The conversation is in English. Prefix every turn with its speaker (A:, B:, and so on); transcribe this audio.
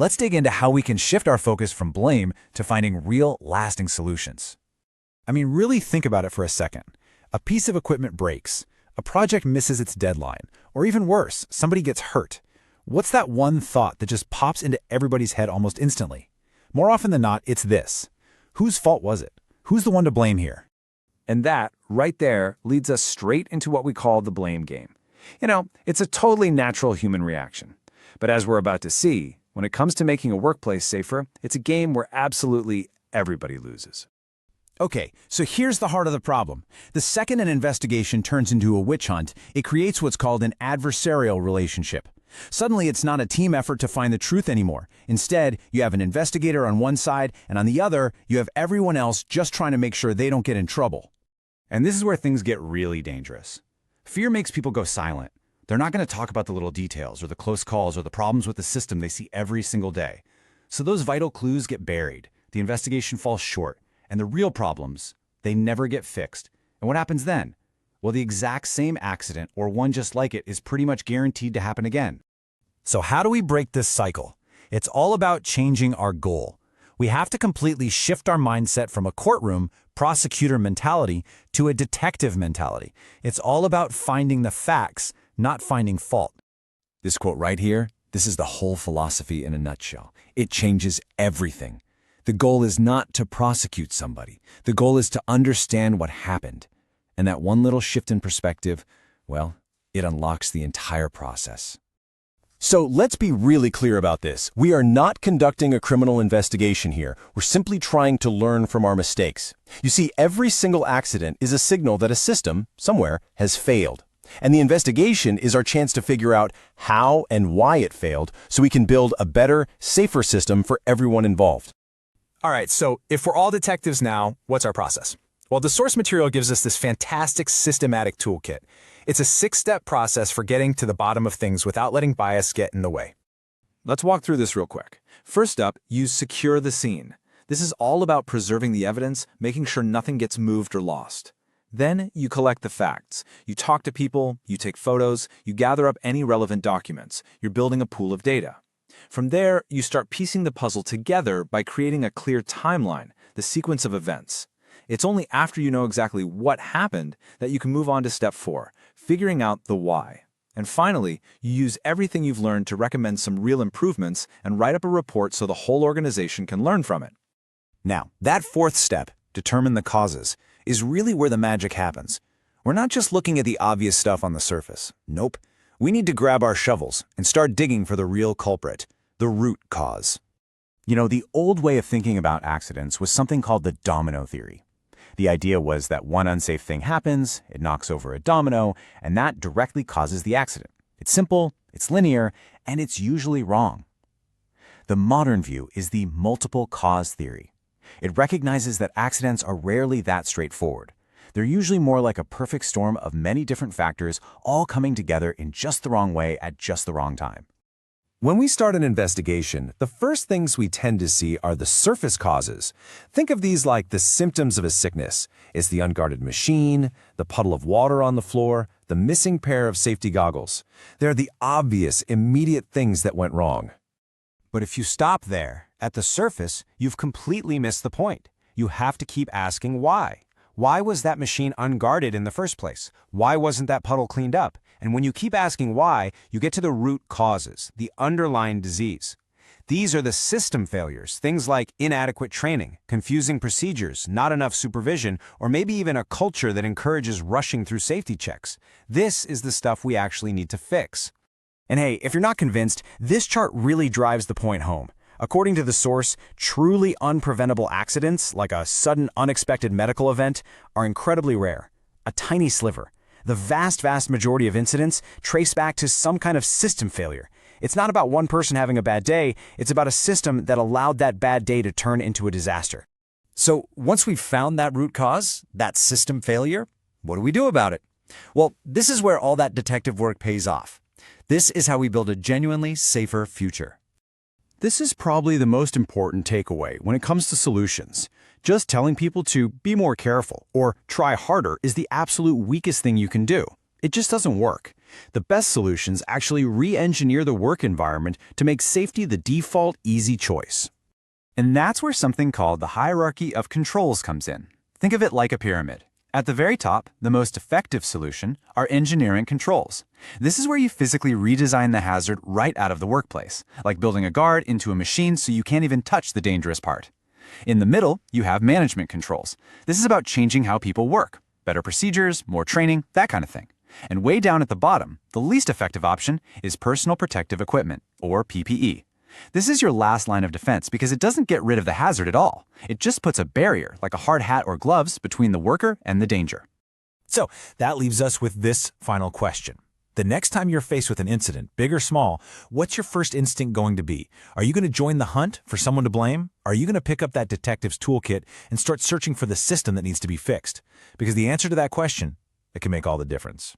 A: let's dig into how we can shift our focus from blame to finding real, lasting solutions. I mean, really think about it for a second. A piece of equipment breaks, a project misses its deadline, or even worse, somebody gets hurt. What's that one thought that just pops into everybody's head almost instantly? More often than not, it's this. Whose fault was it? Who's the one to blame here?
B: And that, right there, leads us straight into what we call the blame game. It's a totally natural human reaction. But as we're about to see, when it comes to making a workplace safer, it's a game where absolutely everybody loses.
A: Okay, so here's the heart of the problem. The second an investigation turns into a witch hunt, it creates what's called an adversarial relationship. Suddenly, it's not a team effort to find the truth anymore. Instead, you have an investigator on one side, and on the other, you have everyone else just trying to make sure they don't get in trouble.
C: And this is where things get really dangerous. Fear makes people go silent. They're not going to talk about the little details or the close calls or the problems with the system they see every single day. So those vital clues get buried, the investigation falls short, and the real problems, they never get fixed. And what happens then? Well, the exact same accident or one just like it is pretty much guaranteed to happen again.
A: So how do we break this cycle? It's all about changing our goal. We have to completely shift our mindset from a courtroom, prosecutor mentality to a detective mentality. It's all about finding the facts, not finding fault.
C: This quote right here, this is the whole philosophy in a nutshell. It changes everything. The goal is not to prosecute somebody. The goal is to understand what happened. And that one little shift in perspective, well, it unlocks the entire process.
D: So let's be really clear about this. We are not conducting a criminal investigation here. We're simply trying to learn from our mistakes. You see, every single accident is a signal that a system, somewhere, has failed. And the investigation is our chance to figure out how and why it failed so we can build a better, safer system for everyone involved.
E: All right, so if we're all detectives now, what's our process? Well, the source material gives us this fantastic systematic toolkit. It's a 6-step process for getting to the bottom of things without letting bias get in the way.
B: Let's walk through this real quick. First up, you secure the scene. This is all about preserving the evidence, making sure nothing gets moved or lost. Then you collect the facts. You talk to people, you take photos, you gather up any relevant documents. You're building a pool of data. From there, you start piecing the puzzle together by creating a clear timeline, the sequence of events. It's only after you know exactly what happened that you can move on to step 4, figuring out the why. And finally, you use everything you've learned to recommend some real improvements and write up a report so the whole organization can learn from it.
A: Now, that 4th step, determine the causes, is really where the magic happens. We're not just looking at the obvious stuff on the surface. Nope. We need to grab our shovels and start digging for the real culprit, the root cause.
C: You know, the old way of thinking about accidents was something called the domino theory. The idea was that one unsafe thing happens, it knocks over a domino, and that directly causes the accident. It's simple, it's linear, and it's usually wrong. The modern view is the multiple cause theory. It recognizes that accidents are rarely that straightforward. They're usually more like a perfect storm of many different factors all coming together in just the wrong way at just the wrong time.
D: When we start an investigation, the first things we tend to see are the surface causes. Think of these like the symptoms of a sickness. It's the unguarded machine, the puddle of water on the floor, the missing pair of safety goggles. They're the obvious, immediate things that went wrong.
F: But if you stop there, at the surface, you've completely missed the point. You have to keep asking why. Why was that machine unguarded in the first place? Why wasn't that puddle cleaned up? And when you keep asking why, you get to the root causes, the underlying disease. These are the system failures, things like inadequate training, confusing procedures, not enough supervision, or maybe even a culture that encourages rushing through safety checks. This is the stuff we actually need to fix.
A: And hey, if you're not convinced, this chart really drives the point home. According to the source, truly unpreventable accidents, like a sudden unexpected medical event, are incredibly rare. A tiny sliver. The vast majority of incidents trace back to some kind of system failure. It's not about one person having a bad day, it's about a system that allowed that bad day to turn into a disaster. So once we've found that root cause, that system failure, what do we do about it? Well, this is where all that detective work pays off. This is how we build a genuinely safer future.
C: This is probably the most important takeaway when it comes to solutions. Just telling people to be more careful or try harder is the absolute weakest thing you can do. It just doesn't work. The best solutions actually re-engineer the work environment to make safety the default easy choice. And that's where something called the hierarchy of controls comes in. Think of it like a pyramid. At the very top, the most effective solution are engineering controls. This is where you physically redesign the hazard right out of the workplace, like building a guard into a machine so you can't even touch the dangerous part. In the middle, you have management controls. This is about changing how people work, better procedures, more training, that kind of thing. And way down at the bottom, the least effective option is personal protective equipment, or PPE. This is your last line of defense because it doesn't get rid of the hazard at all. It just puts a barrier, like a hard hat or gloves, between the worker and the danger.
E: So that leaves us with this final question. The next time you're faced with an incident, big or small, what's your first instinct going to be? Are you going to join the hunt for someone to blame? Are you going to pick up that detective's toolkit and start searching for the system that needs to be fixed? Because the answer to that question, it can make all the difference.